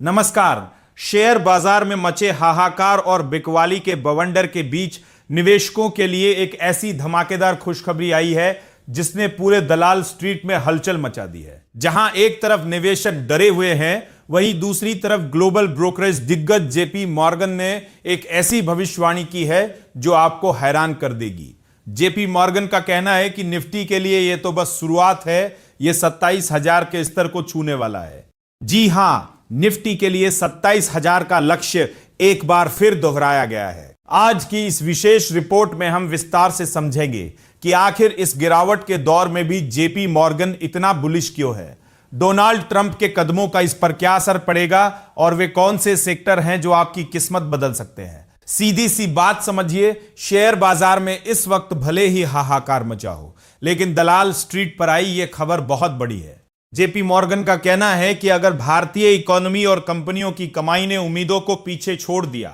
नमस्कार। शेयर बाजार में मचे हाहाकार और बिकवाली के बवंडर के बीच निवेशकों के लिए एक ऐसी धमाकेदार खुशखबरी आई है जिसने पूरे दलाल स्ट्रीट में हलचल मचा दी है। जहां एक तरफ निवेशक डरे हुए हैं, वहीं दूसरी तरफ ग्लोबल ब्रोकरेज दिग्गज जेपी मॉर्गन ने एक ऐसी भविष्यवाणी की है जो आपको हैरान कर देगी। जेपी मॉर्गन का कहना है कि निफ्टी के लिए यह तो बस शुरुआत है, यह 27,000 के स्तर को छूने वाला है। जी हां, निफ्टी के लिए 27,000 का लक्ष्य एक बार फिर दोहराया गया है। आज की इस विशेष रिपोर्ट में हम विस्तार से समझेंगे कि आखिर इस गिरावट के दौर में भी जेपी मॉर्गन इतना बुलिश क्यों है, डोनाल्ड ट्रंप के कदमों का इस पर क्या असर पड़ेगा और वे कौन से सेक्टर हैं जो आपकी किस्मत बदल सकते हैं। सीधी सी बात समझिए, शेयर बाजार में इस वक्त भले ही हाहाकार मचा हो, लेकिन दलाल स्ट्रीट पर आई यह खबर बहुत बड़ी है। जेपी मॉर्गन का कहना है कि अगर भारतीय इकोनॉमी और कंपनियों की कमाई ने उम्मीदों को पीछे छोड़ दिया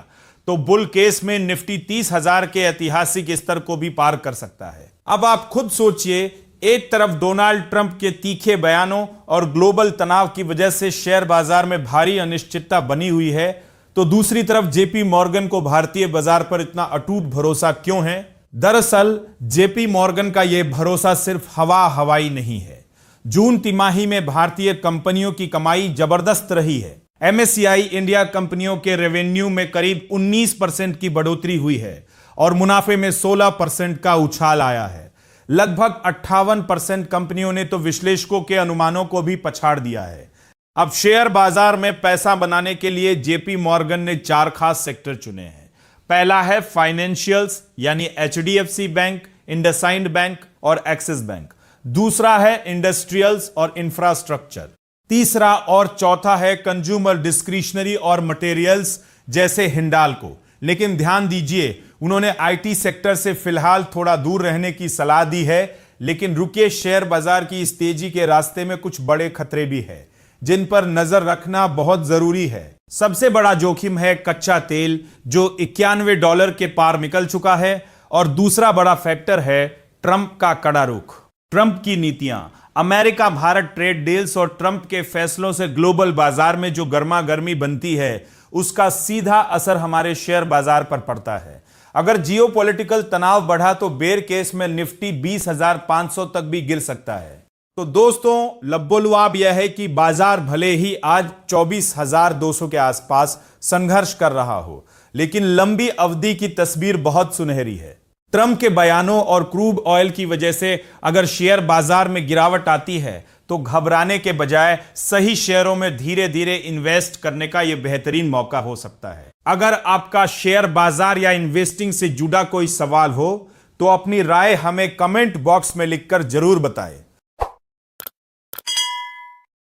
तो बुल केस में निफ्टी 30,000 के ऐतिहासिक स्तर को भी पार कर सकता है। अब आप खुद सोचिए, एक तरफ डोनाल्ड ट्रंप के तीखे बयानों और ग्लोबल तनाव की वजह से शेयर बाजार में भारी अनिश्चितता बनी हुई है, तो दूसरी तरफ जेपी मॉर्गन को भारतीय बाजार पर इतना अटूट भरोसा क्यों है। दरअसल जेपी मॉर्गन का यह भरोसा सिर्फ हवाई नहीं है। जून तिमाही में भारतीय कंपनियों की कमाई जबरदस्त रही है। एमएससीआई इंडिया कंपनियों के रेवेन्यू में करीब 19% की बढ़ोतरी हुई है और मुनाफे में 16% का उछाल आया है। लगभग 58% कंपनियों ने तो विश्लेषकों के अनुमानों को भी पछाड़ दिया है। अब शेयर बाजार में पैसा बनाने के लिए जेपी मॉर्गन ने 4 खास सेक्टर चुने हैं। पहला है फाइनेंशियल्स, यानी एचडीएफसी बैंक, इंडसइंड बैंक और एक्सिस बैंक। दूसरा है इंडस्ट्रियल्स और इंफ्रास्ट्रक्चर। तीसरा और चौथा है कंज्यूमर डिस्क्रिशनरी और मटेरियल्स जैसे हिंडाल्को। लेकिन ध्यान दीजिए, उन्होंने आईटी सेक्टर से फिलहाल थोड़ा दूर रहने की सलाह दी है। लेकिन रुकिए, शेयर बाजार की इस तेजी के रास्ते में कुछ बड़े खतरे भी हैं जिन पर नजर रखना बहुत जरूरी है। सबसे बड़ा जोखिम है कच्चा तेल, जो $91 के पार निकल चुका है। और दूसरा बड़ा फैक्टर है ट्रंप का कड़ा रुख। ट्रंप की नीतियां, अमेरिका भारत ट्रेड डील्स और ट्रंप के फैसलों से ग्लोबल बाजार में जो गर्मा गर्मी बनती है, उसका सीधा असर हमारे शेयर बाजार पर पड़ता है। अगर जियोपॉलिटिकल तनाव बढ़ा तो बेयर केस में निफ्टी 20,500 तक भी गिर सकता है। तो दोस्तों, लब्बोलुआब यह है कि बाजार भले ही आज 24,200 के आसपास संघर्ष कर रहा हो, लेकिन लंबी अवधि की तस्वीर बहुत सुनहरी है। ट्रंप के बयानों और क्रूड ऑयल की वजह से अगर शेयर बाजार में गिरावट आती है तो घबराने के बजाय सही शेयरों में धीरे धीरे इन्वेस्ट करने का यह बेहतरीन मौका हो सकता है। अगर आपका शेयर बाजार या इन्वेस्टिंग से जुड़ा कोई सवाल हो तो अपनी राय हमें कमेंट बॉक्स में लिखकर जरूर बताएं।